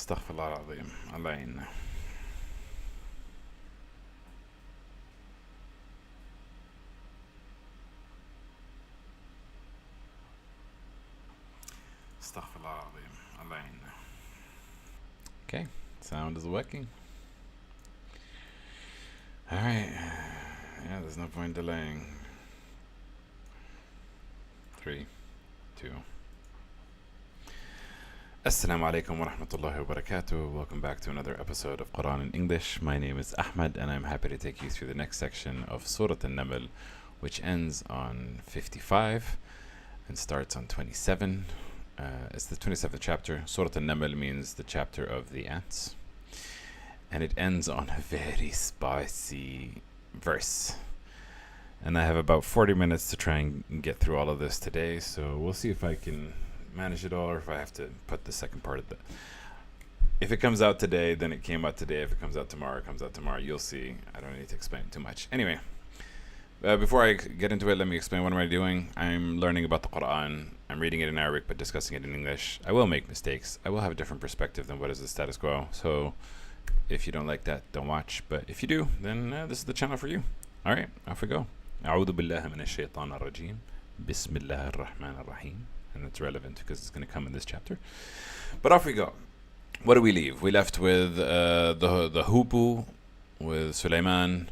استغفر الله العظيم الله يعيننا. استغفر الله العظيم الله يعيننا. Okay, sound is working. Alright, yeah, there's no point delaying. 3, 2. Assalamu alaikum wa rahmatullahi wa barakatuh. Welcome back to another episode of Quran in English. My name is Ahmed and I'm happy to take you through the next section of Surah An-Naml, which ends on 55 and starts on 27. It's the 27th chapter. Surah An-Naml means the chapter of the ants. And it ends on a very spicy verse. And I have about 40 minutes to try and get through all of this today, so we'll see if I can manage it all or if I have to put the second part of the... If it comes out today, then it came out today. If it comes out tomorrow, it comes out tomorrow. You'll see. I don't need to explain too much. Anyway, before I get into it, let me explain what am I doing. I'm learning about the Quran. I'm reading it in Arabic but discussing it in English. I will make mistakes. I will have a different perspective than what is the status quo. So if you don't like that, don't watch. But if you do, then this is the channel for you. All right, off we go. أعوذ بالله من الشيطان الرجيم بسم الله الرحمن الرحيم. And it's relevant because it's going to come in this chapter. But off we go. What do we leave? We left with the hoopoe, with Sulaiman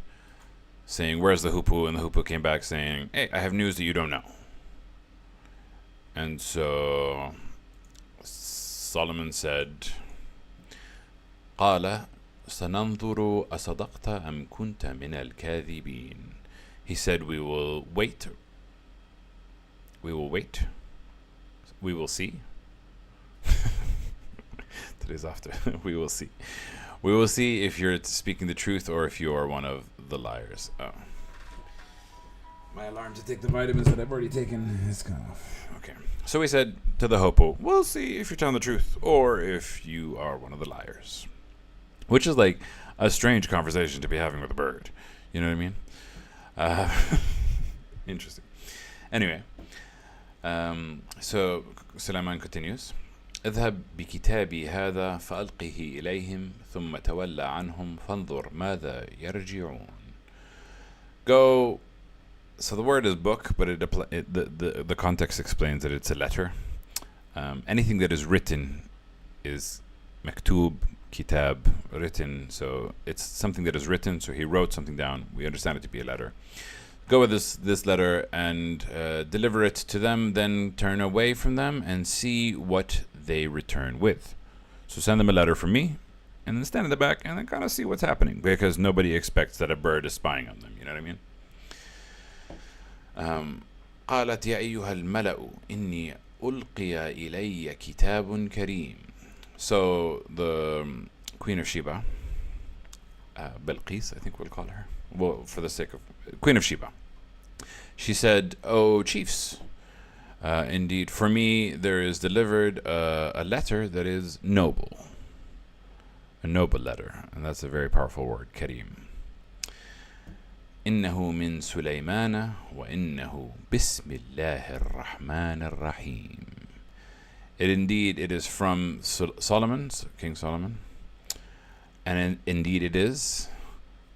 saying, where's the hoopoe? And the hoopoe came back saying, hey, I have news that you don't know. And so Solomon said, قال سننظر أصدقت أم كنت من الكاذبين. He said, we will wait. We will wait. We will see. Today's after. We will see. We will see if you're speaking the truth or if you are one of the liars. Oh. My alarm to take the vitamins that I've already taken is gone off. Okay. So we said to the hoopoe, we'll see if you're telling the truth or if you are one of the liars. Which is like a strange conversation to be having with a bird. You know what I mean? Interesting. Anyway. So Sulaiman continues. اذهب بكتابي هذا فألقه إليهم ثم تولى عنهم فانظر ماذا يرجعون. Go. So the word is book, but the context explains that it's a letter. Anything that is written is maktub, kitab, written. So it's something that is written. So he wrote something down. We understand it to be a letter. Go with this letter and deliver it to them, then turn away from them and see what they return with. So send them a letter from me and then stand in the back and then kind of see what's happening, because nobody expects that a bird is spying on them. You know what I mean? قالت يا أيها الملأ إني ألقي إلي كتاب كريم. So the Queen of Sheba, Bilqis, I think we'll call her, well, for the sake of Queen of Sheba, she said, "O chiefs, indeed for me there is delivered a letter that is noble, a noble letter," and that's a very powerful word, Kareem. إنه من سليمان وإنه بسم الله الرحمن الرحيم. It is from King Solomon, and indeed it is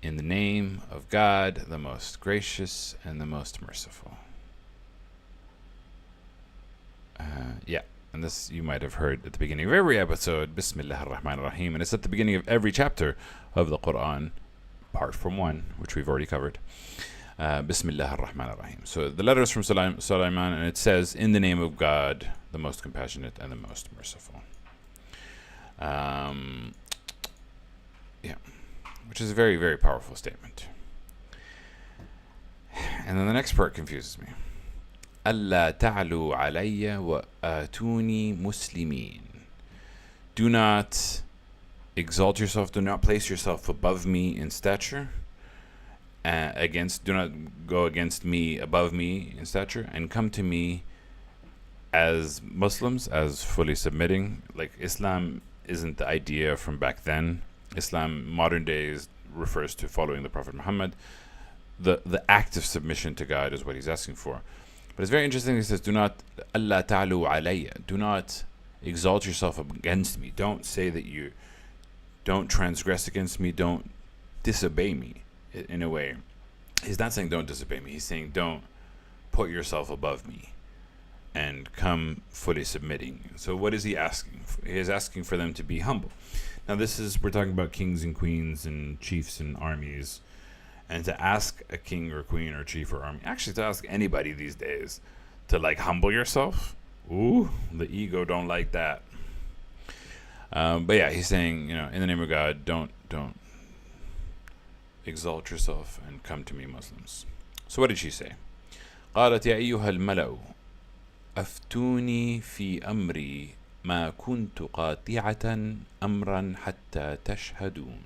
in the name of God, the most gracious and the most merciful. Yeah, and this you might have heard at the beginning of every episode, Bismillah ar-Rahman ar-Rahim, and it's at the beginning of every chapter of the Quran, apart from one, which we've already covered. Bismillah ar-Rahman ar-Rahim. So the letter is from Sulaiman, and it says, in the name of God, the most compassionate and the most merciful. Yeah, which is a very, very powerful statement. And then the next part confuses me. ألا تعلوا علي وآتوني مسلمين. Do not exalt yourself, do not place yourself above me in stature, do not go against me above me in stature, and come to me as Muslims, as fully submitting. Like, Islam isn't the idea from back then. Islam modern days refers to following the Prophet Muhammad. The act of submission to God is what he's asking for. But it's very interesting. He says, do not Allah ta'alu alayya, do not exalt yourself against me. Don't say that you don't transgress against me. Don't disobey me in a way. He's not saying don't disobey me. He's saying don't put yourself above me and come fully submitting. So what is he asking for? He is asking for them to be humble. Now we're talking about kings and queens and chiefs and armies. And to ask a king or queen or chief or army, actually to ask anybody these days to like humble yourself, ooh, the ego don't like that. But yeah, he's saying, in the name of God, don't exalt yourself and come to me, Muslims. So what did she say? قالت يا أيها الملأ أفتوني في أمري ما كنت قاطعة أمرا حتى تشهدون.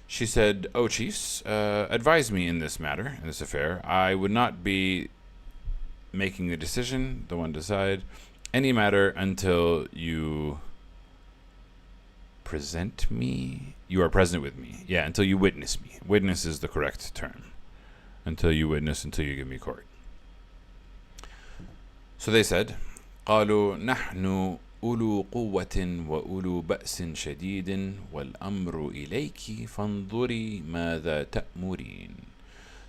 She said, O chiefs, advise me in this matter, in this affair. I would not be making the decision, the one decide, any matter until you present me. You are present with me. Yeah, until you witness me. Witness is the correct term. Until you witness, until you give me court. So they said, قالوا نحن أولو قوة وأولو بأس شديد والأمر إليك فانظري ماذا تأمرين.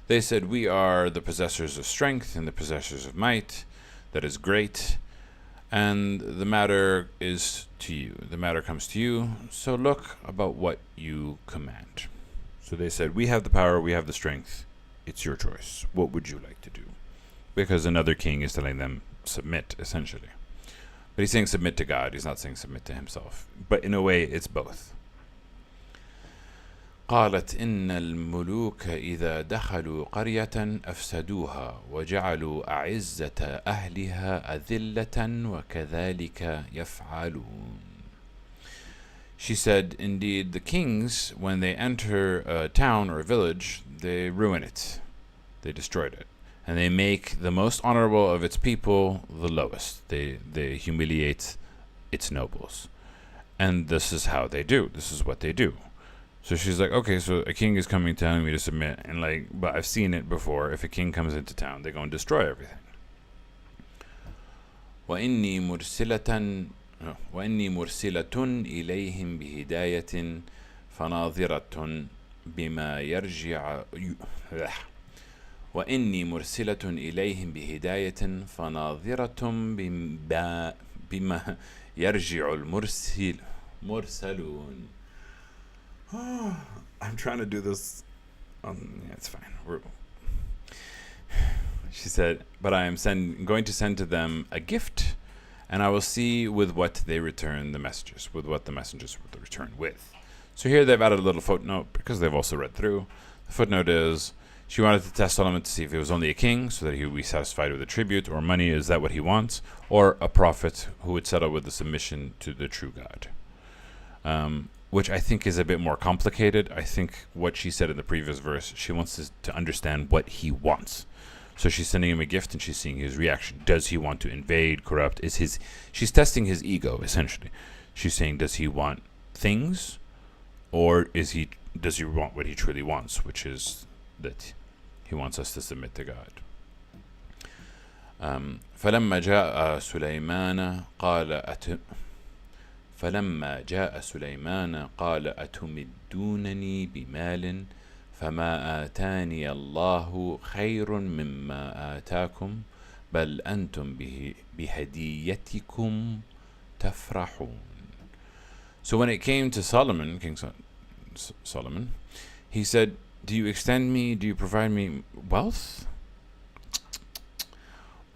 They said, we are the possessors of strength and the possessors of might, that is great, and the matter is to you. The matter comes to you, so look about what you command. So they said, we have the power, we have the strength, it's your choice. What would you like to do? Because another king is telling them, submit, essentially. But he's saying submit to God. He's not saying submit to himself. But in a way, it's both. قالت إن الملوك إذا دخلوا قرية أفسدوها وجعلوا أعزة أهلها أذلة وكذلك يفعلون. She said, indeed, the kings, when they enter a town or a village, they ruin it. They destroyed it. And they make the most honorable of its people the lowest. They humiliate its nobles. And this is how they do. This is what they do. So she's like, okay, so a king is coming telling me to submit. And but I've seen it before. If a king comes into town, they're going to destroy everything. وإني مرسلة إليهم بهداية فناظرة بما يرجع وإني مرسلة إليهم بهداية فناظرة بما يرجع المرسلون. I'm trying to do this. It's fine. She said, but I am going to send to them a gift, and I will see with what they return the messages, with what the messengers will return with. So here they've added a little footnote because they've also read through. The footnote is, she wanted to test Solomon to see if he was only a king so that he would be satisfied with the tribute or money, is that what he wants, or a prophet who would settle with the submission to the true God. Which I think is a bit more complicated. I think what she said in the previous verse, she wants us to understand what he wants. So she's sending him a gift and she's seeing his reaction. Does he want to invade, corrupt? She's testing his ego, essentially. She's saying, does he want things, or does he want what he truly wants, which is that he wants us to submit to God. فلما جاء سليمان قال أتمدونني بمال فما آتاني الله خير مما آتاكم بل أنتم بهديتكم تفرحون. So when it came to Solomon, King Solomon, he said, do you extend me, do you provide me wealth?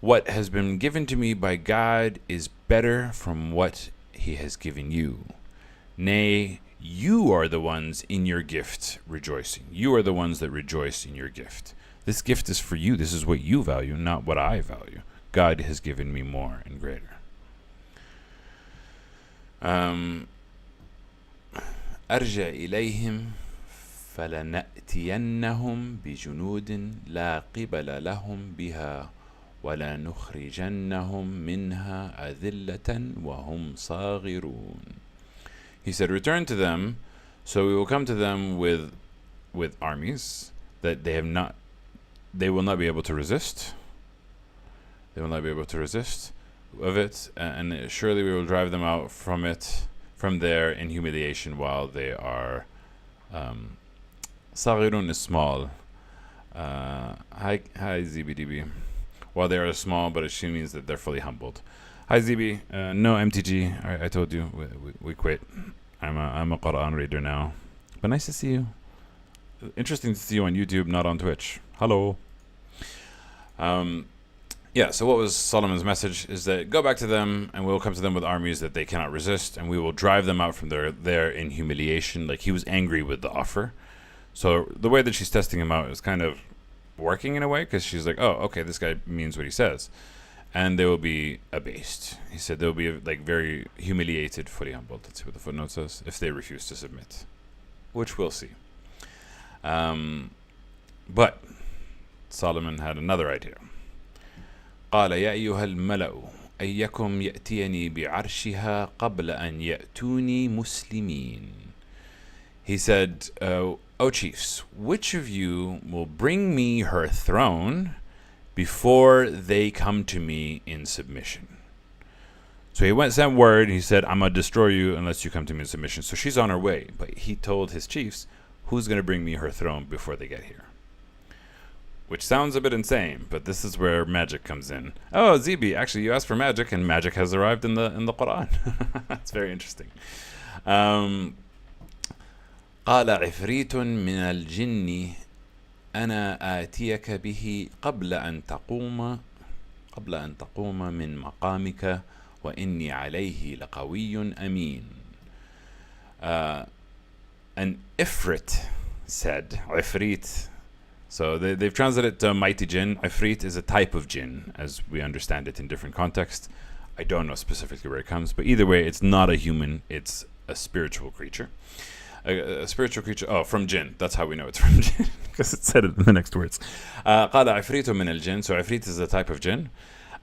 What has been given to me by God is better from what he has given you. Nay, you are the ones in your gift rejoicing. You are the ones that rejoice in your gift. This gift is for you. This is what you value, not what I value. God has given me more and greater. أرجع إليهم فلنأتينهم بجنود لا قبل لهم بها ولا نخرجنهم منها أذلة وهم صاغرون. He said, return to them, so we will come to them with armies that they will not be able to resist. They will not be able to resist, of it, and surely we will drive them out from there in humiliation while they are صغيرون is small. Hi ZBDB. While they are small, but it means that they're fully humbled. Hi ZB. No MTG. I told you we quit. I'm a Quran reader now. But nice to see you. Interesting to see you on YouTube, not on Twitch. Hello. Yeah, so what was Solomon's message is that go back to them and we'll come to them with armies that they cannot resist, and we will drive them out from there in humiliation. Like, he was angry with the offer. So the way that she's testing him out is kind of working in a way, because she's like, oh, okay, this guy means what he says. And they will be abased. He said they'll be like very humiliated, fully humbled. Let's see what the footnote says. If they refuse to submit, which we'll see. But Solomon had another idea. قال يا أيها الملأ أيكم يأتيني بعرشها قبل أن يأتوني مسلمين. He said, O chiefs, which of you will bring me her throne before they come to me in submission? So he sent word. He said, I'm going to destroy you unless you come to me in submission. So she's on her way. But he told his chiefs, who's going to bring me her throne before they get here? Which sounds a bit insane, but this is where magic comes in. Oh, ZB, actually you asked for magic, and magic has arrived in the Quran. That's very interesting. قال عفريت من الجن أنا آتيك به قبل أن تقوم من مقامك وإني عليه لقوي أمين. An Ifrit said, Ifrit. So they've translated it to mighty jinn. Ifrit is a type of jinn, as we understand it in different contexts. I don't know specifically where it comes, but either way, it's not a human. It's a spiritual creature. A spiritual creature. Oh, from jinn. That's how we know it's from jinn, because it said it in the next words. قال عفريت من الجن. So Ifrit is a type of jinn.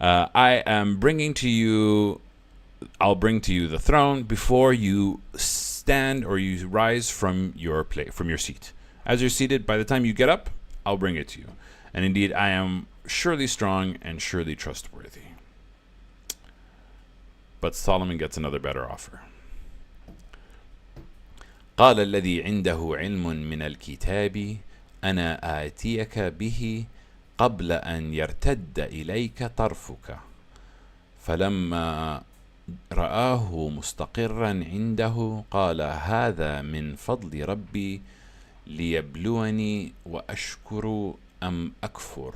I am bringing to you. I'll bring to you the throne before you stand or you rise from your seat. As you're seated, by the time you get up, I'll bring it to you. And indeed, I am surely strong and surely trustworthy. But Solomon gets another better offer. قال الذي عنده علم من الكتاب أنا آتيك به قبل أن يرتد إليك طرفك فلما رآه مستقرا عنده قال هذا من فضل ربي ليبلوني وأشكر أم أكفر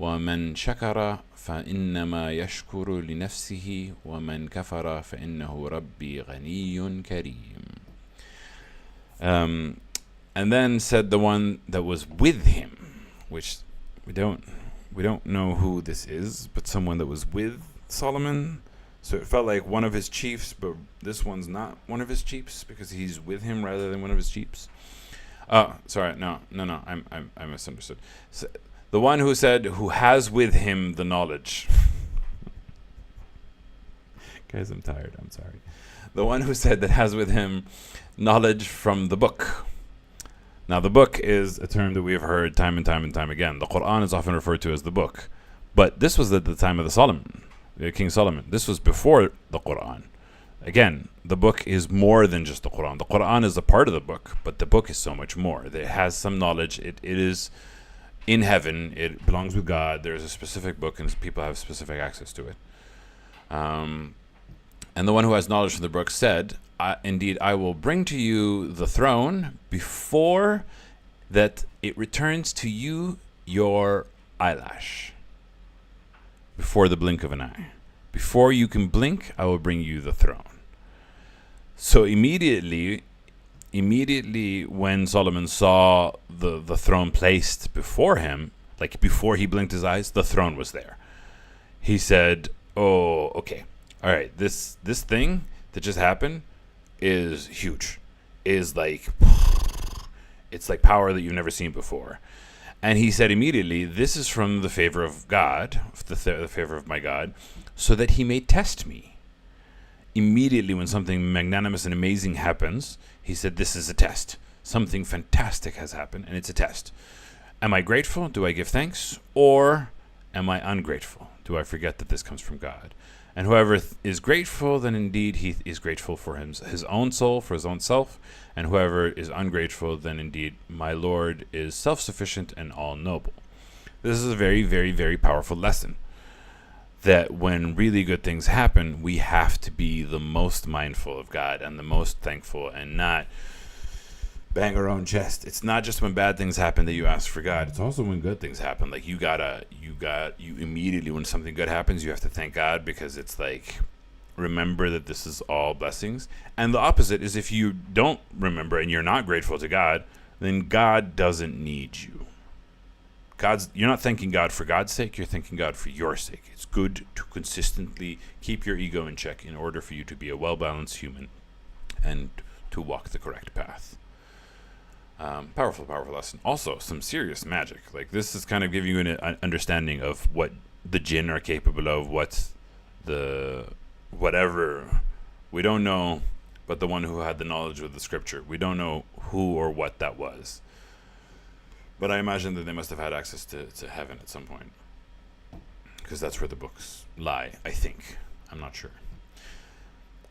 ومن شكر فإنما يشكر لنفسه ومن كفر فإنه ربي غني كريم. And then said the one that was with him, which we don't know who this is, but someone that was with Solomon. So it felt like one of his chiefs, but this one's not one of his chiefs because he's with him rather than one of his chiefs. Oh, sorry, no, I misunderstood. So the one who said, who has with him the knowledge. Guys, I'm tired, I'm sorry. The one who said that has with him knowledge from the book. Now, the book is a term that we have heard time and time again. The Quran is often referred to as the book. But this was at the time of King Solomon. This was before the Quran. Again, the book is more than just the Quran. The Quran is a part of the book, but the book is so much more. It has some knowledge. It is in heaven. It belongs with God. There's a specific book, and people have specific access to it. And the one who has knowledge from the book said, indeed, I will bring to you the throne before that it returns to you your eyelash. Before the blink of an eye. Before you can blink, I will bring you the throne. So immediately when Solomon saw the throne placed before him, like before he blinked his eyes, the throne was there. He said, oh, okay. All right, this thing that just happened is huge. It's like power that you've never seen before. And he said immediately, this is from the favor of God, the favor of my God, so that he may test me. Immediately when something magnanimous and amazing happens, he said, this is a test. Something fantastic has happened, and it's a test. Am I grateful? Do I give thanks? Or am I ungrateful? do I forget that this comes from God. And whoever is grateful, then indeed he is grateful for his own soul, for his own self. And whoever is ungrateful, then indeed my Lord is self-sufficient and all-knowable. This is a very, very, very powerful lesson. That when really good things happen, we have to be the most mindful of God and the most thankful, and not bang our own chest. It's not just when bad things happen that you ask for God. It's also when good things happen. Like you immediately, when something good happens, you have to thank God, because it's like, remember that this is all blessings. And the opposite is, if you don't remember and you're not grateful to God, then God doesn't need you. You're not thanking God for God's sake, you're thanking God for your sake. It's good to consistently keep your ego in check in order for you to be a well-balanced human and to walk the correct path. Powerful lesson. Also, some serious magic. Like, this is kind of giving you an understanding of what the jinn are capable of, whatever. We don't know, but the one who had the knowledge of the scripture. We don't know who or what that was. But I imagine that they must have had access to heaven at some point, because that's where the books lie, I think. I'm not sure.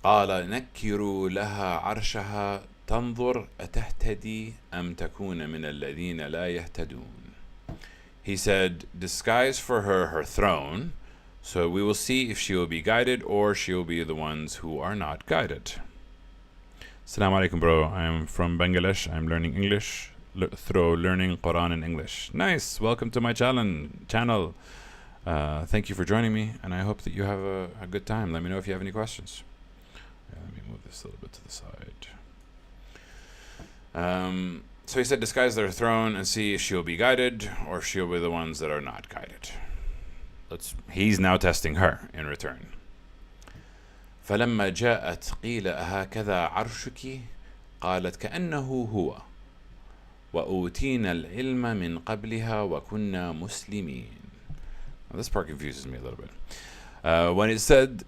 قال نكروا لها عرشها تنظر أتهتدي أم تكون من الذين لا يهتدون. He said, disguise for her throne, so we will see if she will be guided or she will be the ones who are not guided. Assalamu alaikum, bro. I am from Bangladesh. I'm learning English through learning Quran in English. Nice. Welcome to my channel. Thank you for joining me, and I hope that you have a good time. Let me know if you have any questions. Let me move this a little bit to the side. So he said, disguise their throne and see if she'll be guided or if she'll be the ones that are not guided. He's now testing her in return. فلما جاءت قيل أهكذا عرشك قالت كأنه هو وأوتينا العلم من قبلها وكنا مسلمين. Now, this part confuses me a little bit. When it said,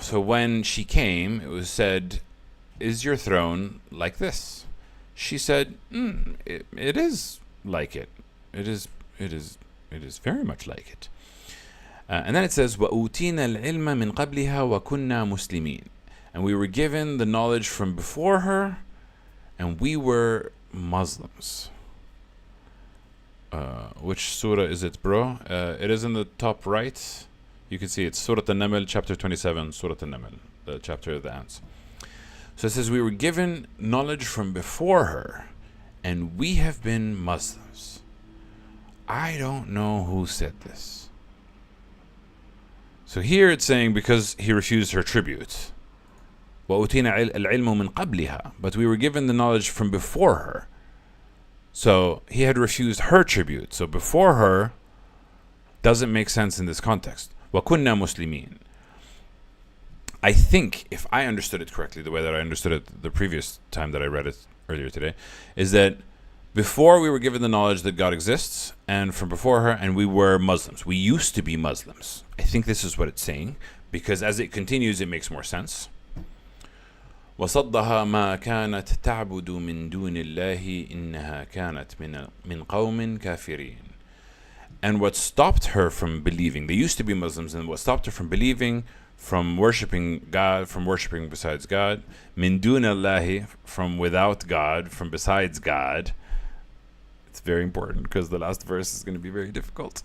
so when she came, it was said, is your throne like this? She said, it is like it. It is very much like it. And then it says, وَأُوتِينَا الْعِلْمَ مِنْ قَبْلِهَا وَكُنَّا مُسْلِمِينَ. And we were given the knowledge from before her, and we were Muslims. Which surah is it, bro? It is in the top right. You can see it's Surah An-Naml, chapter 27, Surah An-Naml, the chapter of the ants. So it says, we were given knowledge from before her, and we have been Muslims. I don't know who said this. So here it's saying, because he refused her tribute. وَأُوتِينَا الْعِلْمُ مِنْ قَبْلِهَا. But we were given the knowledge from before her. So he had refused her tribute. So before her doesn't make sense in this context. وَكُنَّا مُسْلِمِينَ. I think, if I understood it correctly, the way that I understood it the previous time that I read it earlier today, is that before we were given the knowledge that God exists, and from before her, and we were Muslims. We used to be Muslims. I think this is what it's saying, because as it continues, it makes more sense. وصدها ما كانت تعبد من دون الله إنها كانت من قوم كافرين. And what stopped her from believing, they used to be Muslims, and what stopped her from believing, from worshipping God, from worshipping besides God, min dun Allahi, from without God, from besides God. It's very important because the last verse is going to be very difficult.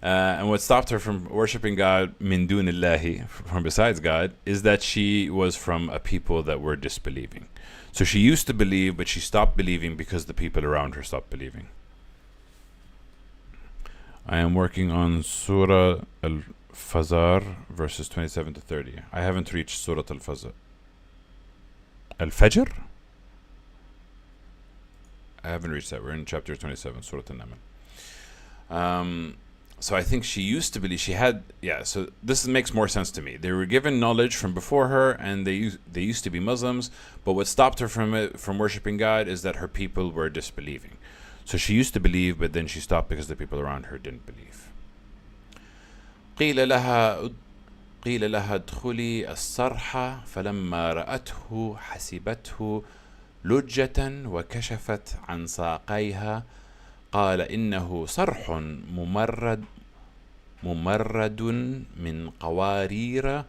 And what stopped her from worshipping God, min dun Allahi, from besides God, is that she was from a people that were disbelieving. So she used to believe, but she stopped believing because the people around her stopped believing. I am working on Surah Al-Fajr, verses 27 to 30. I haven't reached Surah Al-Fajr. Al-Fajr? I haven't reached that. We're in chapter 27, Surah An-Naml. So I think she used to believe, so this makes more sense to me. They were given knowledge from before her, and they used to be Muslims, but what stopped her from worshipping God is that her people were disbelieving. So she used to believe, but then she stopped because the people around her didn't believe. قيل لها ادخلي الصرح فلما رأته حسبته لجة وكشفت عن ساقيها قال إنه صرح ممرد من قوارير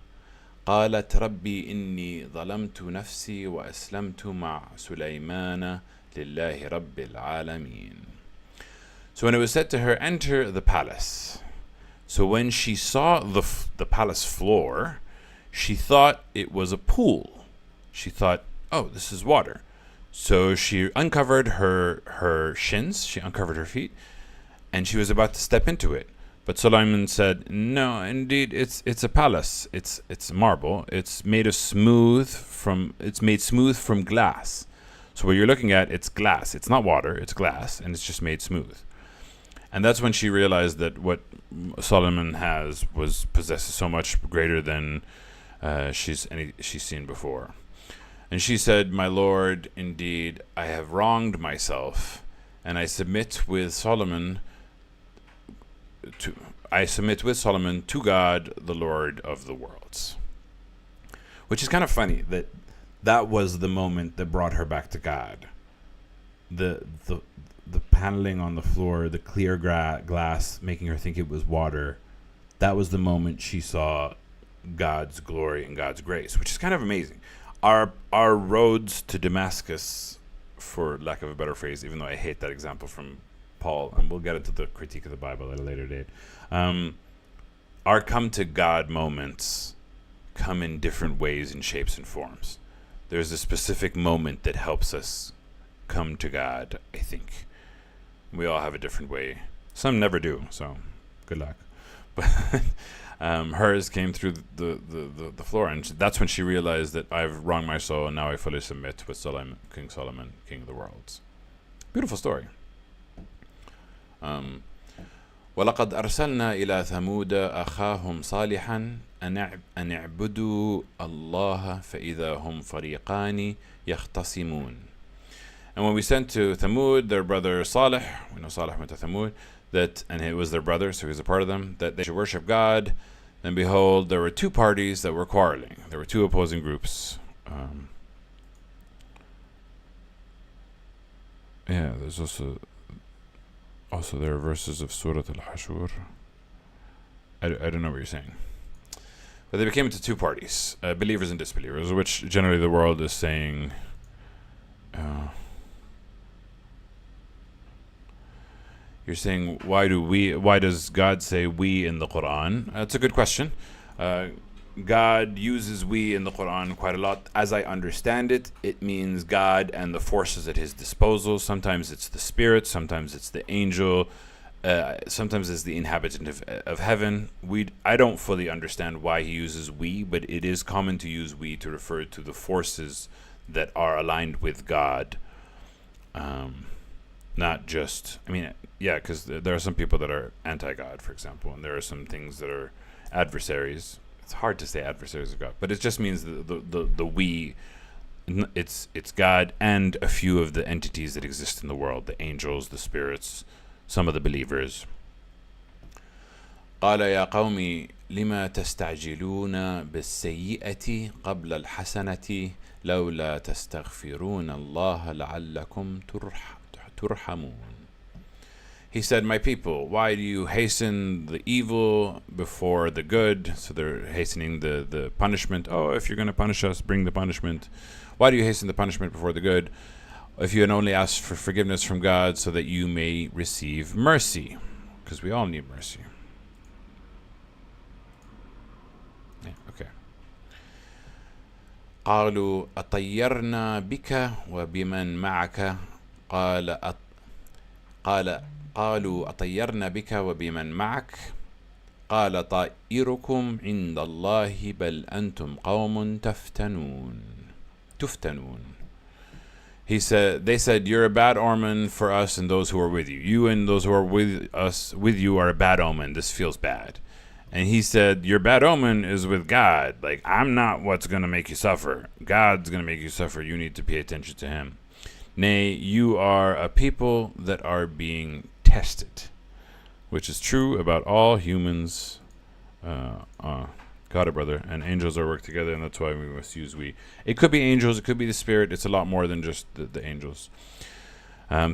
قالت ربي إني ظلمت نفسي وأسلمت مع سليمان لله رب العالمين. So when it was said to her, enter the palace. So when she saw the palace floor, she thought it was a pool. She thought, oh, this is water. So she uncovered her shins, she uncovered her feet, and she was about to step into it. But Sulaiman said, no, indeed, it's a palace. It's marble. It's made smooth from glass. So what you're looking at, it's glass. It's not water, it's glass, and it's just made smooth. And that's when she realized that what Solomon possesses so much greater than she's seen before. And she said, my Lord, indeed, I have wronged myself, and I submit with Solomon to God, the Lord of the worlds. Which is kind of funny that was the moment that brought her back to God. The paneling on the floor, the clear glass making her think it was water, that was the moment she saw God's glory and God's grace, which is kind of amazing. Our roads to Damascus, for lack of a better phrase, even though I hate that example from Paul, and we'll get into the critique of the Bible at a later date, our come to God moments come in different ways and shapes and forms. There's a specific moment that helps us come to God, I think. We all have a different way. Some never do, so good luck. But hers came through the floor, and that's when she realized that I've wronged my soul, and now I fully submit with King Solomon, king of the worlds. Beautiful story. ولقد أرسلنا إلى ثمود أخاهم صالحا أن اعبدوا الله فإذا هم فريقان يختصمون. And when we sent to Thamud their brother Salih, we know Salih went to Thamud, and it was their brother, so he was a part of them, that they should worship God. Then behold, there were two parties that were quarreling. There were two opposing groups. There's also there are verses of Surah Al-Hashur. I don't know what you're saying. But they became into two parties, believers and disbelievers, which generally the world is saying... You're saying, why does God say we in the Quran? That's a good question. God uses we in the Quran quite a lot. As I understand it, it means God and the forces at his disposal. Sometimes it's the spirit, sometimes it's the angel, sometimes it's the inhabitant of heaven. I don't fully understand why he uses we, but it is common to use we to refer to the forces that are aligned with God. Not just, because there are some people that are anti-God, for example, and there are some things that are adversaries. It's hard to say adversaries of God, but it just means the we. It's God and a few of the entities that exist in the world, the angels, the spirits, some of the believers. قال يا قوم لما تستعجلون بالسيئة قبل الحسنة لولا تستغفرون الله لعلكم ترحمون. He said, my people, why do you hasten the evil before the good? So they're hastening the punishment. Oh, if you're going to punish us, bring the punishment. Why do you hasten the punishment before the good? If you had only asked for forgiveness from God so that you may receive mercy. Because we all need mercy. Okay. قالوا أطيرنا بك وبمن معك قالوا أطيرنا بك وبمن معك قال طائركم عند الله بل أنتم قوم تفتنون. They said, you're a bad omen for us and those who are with you. You and those who are with you are a bad omen. This feels bad. And he said, your bad omen is with God. Like, I'm not what's going to make you suffer. God's going to make you suffer. You need to pay attention to him. Nay, you are a people that are being tested, which is true about all humans. Got it, brother. And angels are worked together, and that's why we must use we. It could be angels, it could be the spirit. It's a lot more than just the angels.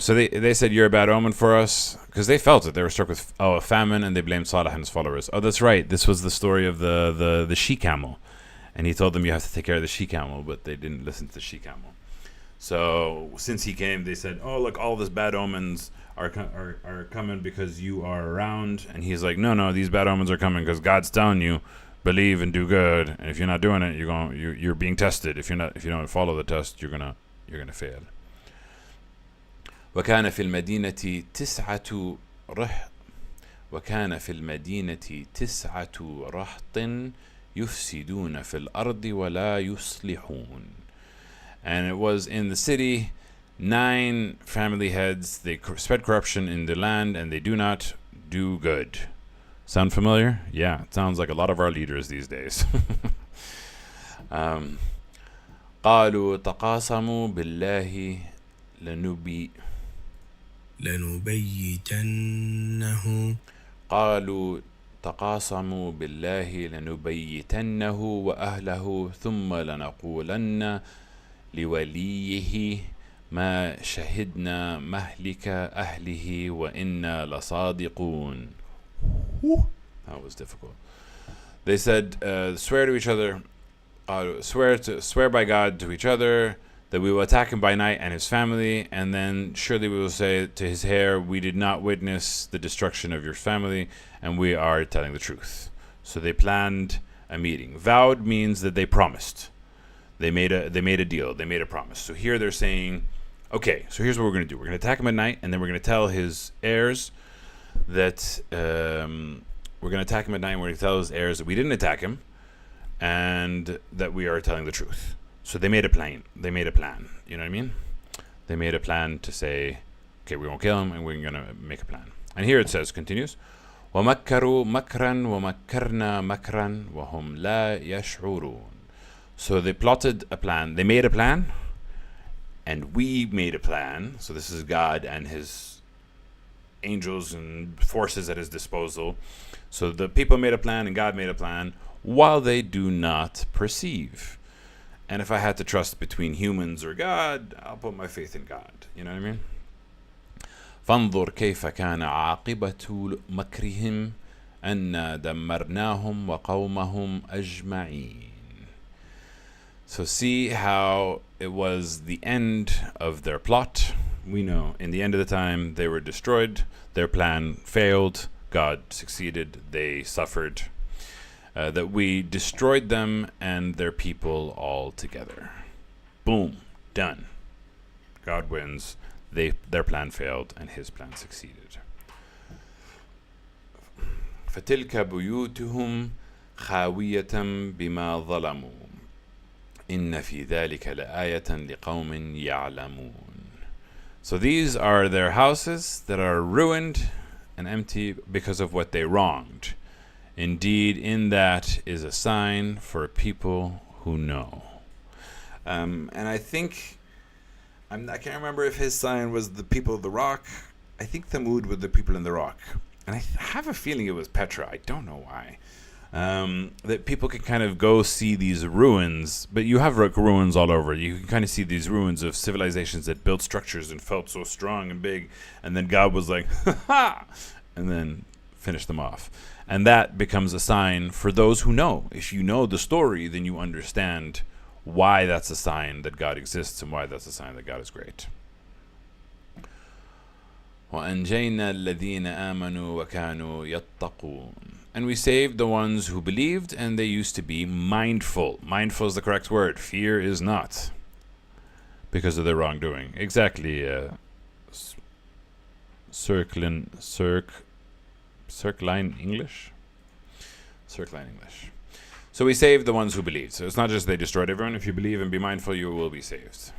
So they said, you're a bad omen for us, because they felt it. They were struck with a famine, and they blamed Salih and his followers. Oh, that's right. This was the story of the she-camel. And he told them, you have to take care of the she-camel, but they didn't listen to the she-camel. So since he came, they said, oh, look, all these bad omens are coming because you are around. And he's like, no, these bad omens are coming because God's telling you, believe and do good. And if you're not doing it, you're being tested. If you don't follow the test, you're gonna fail. وكان في المدينة تسعة رهط يفسدون في الأرض ولا يصلحون. And it was in the city 9 family heads. They spread corruption in the land, and they do not do good. Sound familiar? Yeah, it sounds like a lot of our leaders these days. قالوا تقاسموا بالله لنبيتنه قالوا تقاسموا بالله لنبيتنه وأهله ثم لنقولن لوليه ما شهدنا مهلك أهله وإنا لصادقون. That was difficult. They said, swear to each other, swear by God to each other that we will attack him by night and his family, and then surely we will say to his heir, we did not witness the destruction of your family, and we are telling the truth. So they planned a meeting. Vowed means that they promised. They made a deal. They made a promise. So here they're saying, okay, so here's what we're going to do. We're going to attack him at night, and then we're going to tell his heirs that we're going to attack him at night, and we're going to tell his heirs that we didn't attack him, and that we are telling the truth. So they made a plan. You know what I mean? They made a plan to say, okay, we won't kill him, and we're going to make a plan. And here it says, continues, وَمَكَّرُوا مَكْرًا وَمَكَّرْنَا مَكْرًا وَهُمْ لَا يَشْعُرُونَ. So they plotted a plan. They made a plan, and we made a plan. So this is God and his angels and forces at his disposal. So the people made a plan, and God made a plan, while they do not perceive. And if I had to trust between humans or God, I'll put my faith in God. You know what I mean? فانظر كيف كان عاقبة مكرهم أنا دمرناهم وقومهم أجمعين. So see how it was the end of their plot. We know in the end of the time they were destroyed. Their plan failed. God succeeded. They suffered. That we destroyed them and their people all together. Boom. Done. God wins. Their plan failed and his plan succeeded. فتلك بيوتهم خاوية بما ظلموا إن في ذلك لآية لقوم يعلمون. So these are their houses that are ruined and empty because of what they wronged. Indeed, in that is a sign for people who know. And I think, I can't remember if his sign was the people of the rock. I think Thamud were the people in the rock. And I have a feeling it was Petra. I don't know why. That people can kind of go see these ruins, but you have ruins all over. You can kind of see these ruins of civilizations that built structures and felt so strong and big, and then God was like, ha! And then finished them off. And that becomes a sign for those who know. If you know the story, then you understand why that's a sign that God exists and why that's a sign that God is great. وَأَنْجَيْنَا الَّذِينَ آمَنُوا وَكَانُوا يَتَّقُونَ. And we saved the ones who believed and they used to be mindful. Mindful is the correct word. Fear is not. Because of their wrongdoing. Exactly. Circline English? Circline English. So we saved the ones who believed. So it's not just they destroyed everyone. If you believe and be mindful, you will be saved.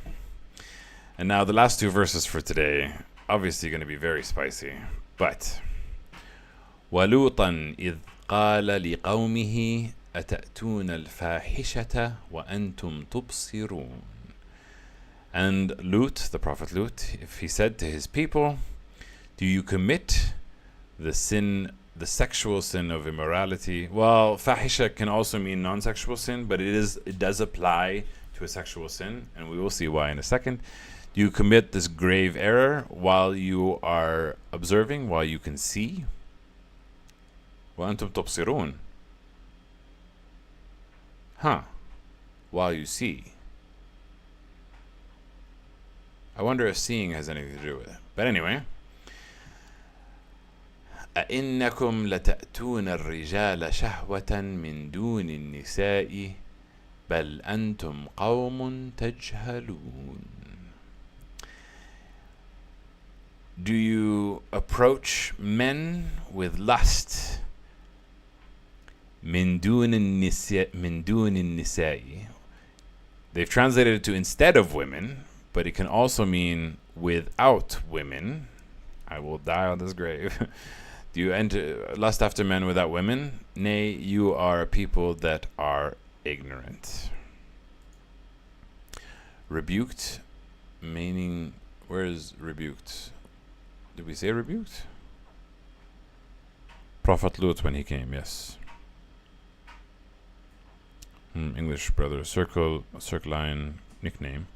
And now the last 2 verses for today, obviously going to be very spicy. But وَلُوطًا إِذْ قَالَ لِقَوْمِهِ أَتَأْتُونَ الْفَاحِشَةَ وَأَنْتُمْ تُبْصِرُونَ. And Lut, the Prophet Lut, if he said to his people, do you commit the sin, the sexual sin of immorality? Well, fahisha can also mean non-sexual sin, but it does apply to a sexual sin, and we will see why in a second. Do you commit this grave error while you are observing, while you can see? وأنتم تبصرون. Huh. While you see. I wonder if seeing has anything to do with it. But anyway. أئنكم لتأتون الرجال شهوة من دون النساء بل أنتم قوم تجهلون. Do you approach men with lust من دون النساء. They've translated it to instead of women, but it can also mean without women. I will die on this grave. Do you enter lust after men without women? Nay, you are a people that are ignorant. Rebuked, meaning, where is rebuked? Did we say rebuked? Prophet Lut when he came, yes. English brother, circle line nickname.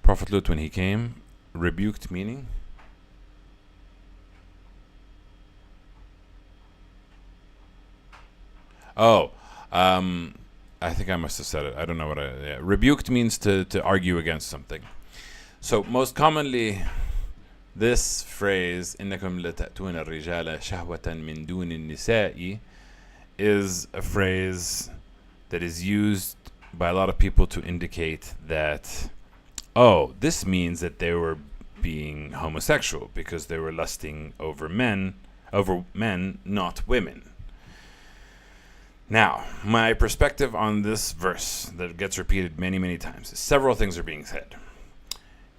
Prophet Lut when he came, rebuked meaning? Oh, I think I must have said it. I don't know what rebuked means to argue against something. So most commonly, this phrase إنكم لتأتون الرجال شهوة من دون النساء is a phrase that is used by a lot of people to indicate that, oh, this means that they were being homosexual because they were lusting over men, not women. Now, my perspective on this verse that gets repeated many, many times is several things are being said.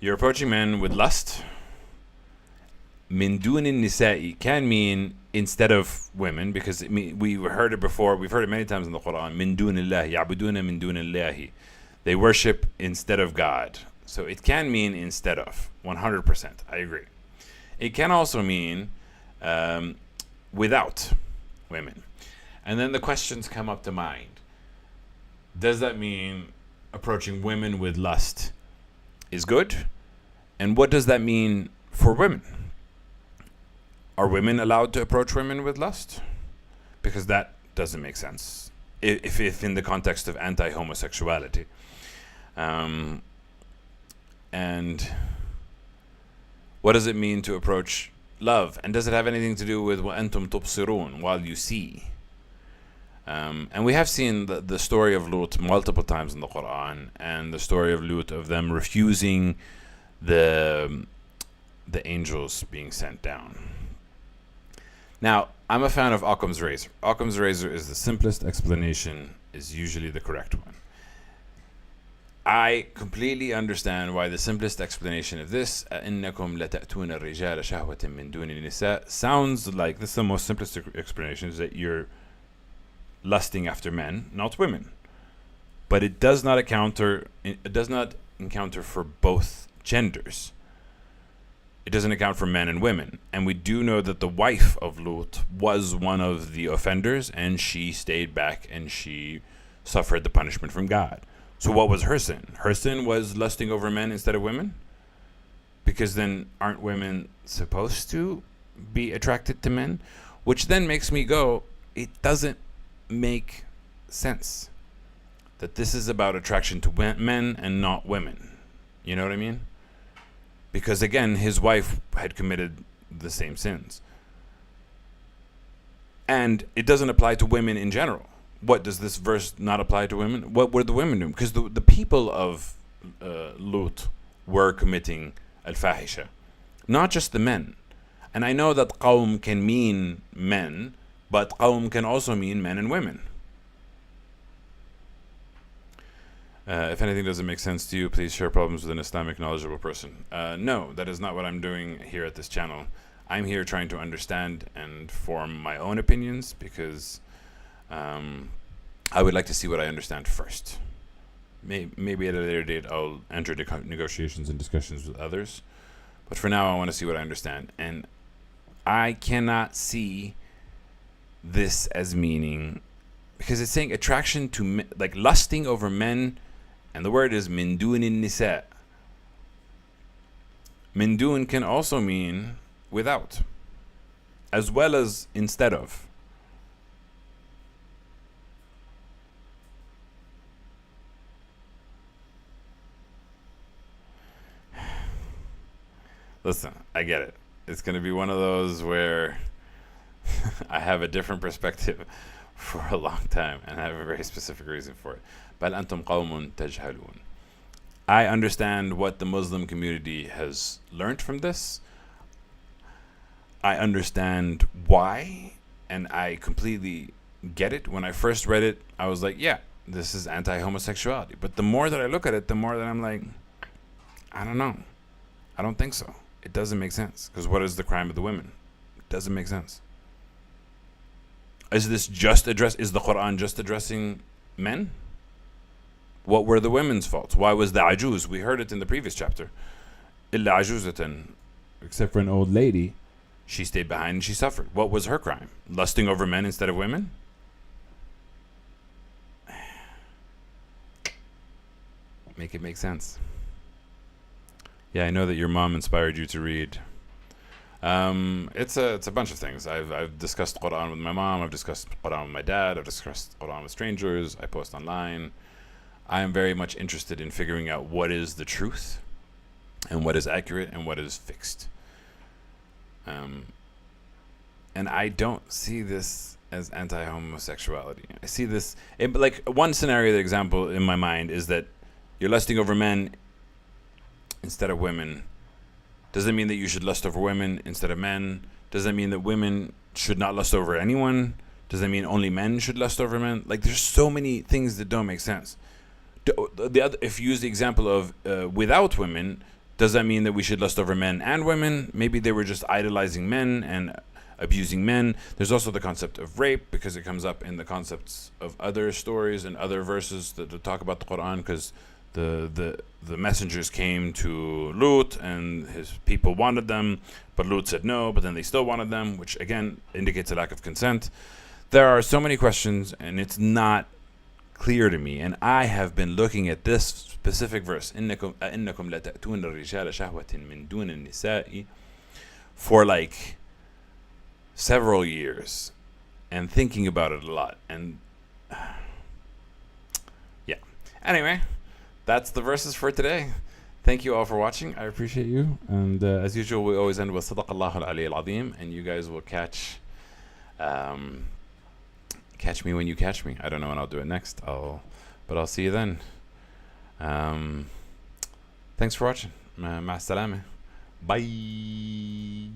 You're approaching men with lust. Min dun nisa'i can mean instead of women, because we heard it before. We've heard it many times in the Quran. Min dun Allah, ya'buduna min dun Allahi. They worship instead of God. So it can mean instead of, 100%. I agree. It can also mean without women. And then the questions come up to mind. Does that mean approaching women with lust is good? And what does that mean for women? Are women allowed to approach women with lust? Because that doesn't make sense if in the context of anti-homosexuality. And what does it mean to approach love? And does it have anything to do with وَأَنْتُمْ تُبْصِرُونَ, while you see? And we have seen the story of Lut multiple times in the Quran, and the story of Lut, of them refusing the angels being sent down. Now, I'm a fan of Occam's razor. Occam's razor is the simplest explanation, is usually the correct one. I completely understand why the simplest explanation of this إنكم لتأتون الرجال شهوة من دون النساء sounds like this is the most simplest explanation, is that you're lusting after men, not women. But it does not encounter for both genders. It doesn't account for men and women. And we do know that the wife of Lut was one of the offenders, and she stayed back and she suffered the punishment from God. So what was her sin? Her sin was lusting over men instead of women? Because then aren't women supposed to be attracted to men? Which then makes me go, it doesn't make sense that this is about attraction to men and not women. You know what I mean? Because again, his wife had committed the same sins. And it doesn't apply to women in general. What, does this verse not apply to women? What were the women doing? Because the people of Lut were committing al-fahisha, not just the men. And I know that qawm can mean men, but qawm can also mean men and women. If anything doesn't make sense to you, please share problems with an Islamic knowledgeable person. No, that is not what I'm doing here at this channel. I'm here trying to understand and form my own opinions, because I would like to see what I understand first. Maybe at a later date I'll enter negotiations and discussions with others. But for now I want to see what I understand. And I cannot see this as meaning, because it's saying attraction to like lusting over men, and the word is min dunin nisa. Min dun can also mean without, as well as instead of. Listen, I get it. It's going to be one of those where I have a different perspective for a long time, and I have a very specific reason for it. بل أنتم قوم تجهلون. I understand what the Muslim community has learned from this. I understand why, and I completely get it. When I first read it, I was like, yeah, this is anti-homosexuality. But the more that I look at it, the more that I'm like, I don't know. I don't think so. It doesn't make sense. Because what is the crime of the women? It doesn't make sense. Is the Quran just addressing men? What were the women's faults? Why was the ajuz? We heard it in the previous chapter. إلا عجوزة. Except for an old lady. She stayed behind and she suffered. What was her crime? Lusting over men instead of women? Make it make sense. Yeah, I know that your mom inspired you to read. It's a bunch of things. I've discussed Quran with my mom. I've discussed Quran with my dad. I've discussed Quran with strangers. I post online. I am very much interested in figuring out what is the truth and what is accurate and what is fixed. And I don't see this as anti-homosexuality. I see this, like one scenario, the example in my mind is that you're lusting over men instead of women. Does that mean that you should lust over women instead of men? Does that mean that women should not lust over anyone? Does that mean only men should lust over men? Like, there's so many things that don't make sense. If you use the example of without women, does that mean that we should lust over men and women? Maybe they were just idolizing men and abusing men. There's also the concept of rape, because it comes up in the concepts of other stories and other verses that talk about the Quran, because the messengers came to Lut and his people wanted them, but Lut said no, but then they still wanted them, which again indicates a lack of consent. There are so many questions, and it's not clear to me, and I have been looking at this specific verse, إنكم لتأتون الرجال شهوة من دون النساء, for like several years, and thinking about it a lot, and yeah. Anyway, that's the verses for today. Thank you all for watching. I appreciate you, and as usual, we always end with صدق الله العلي العظيم, and you guys will catch me when you catch me. I don't know when I'll do it next. But I'll see you then. Thanks for watching. مع السلامة. Bye.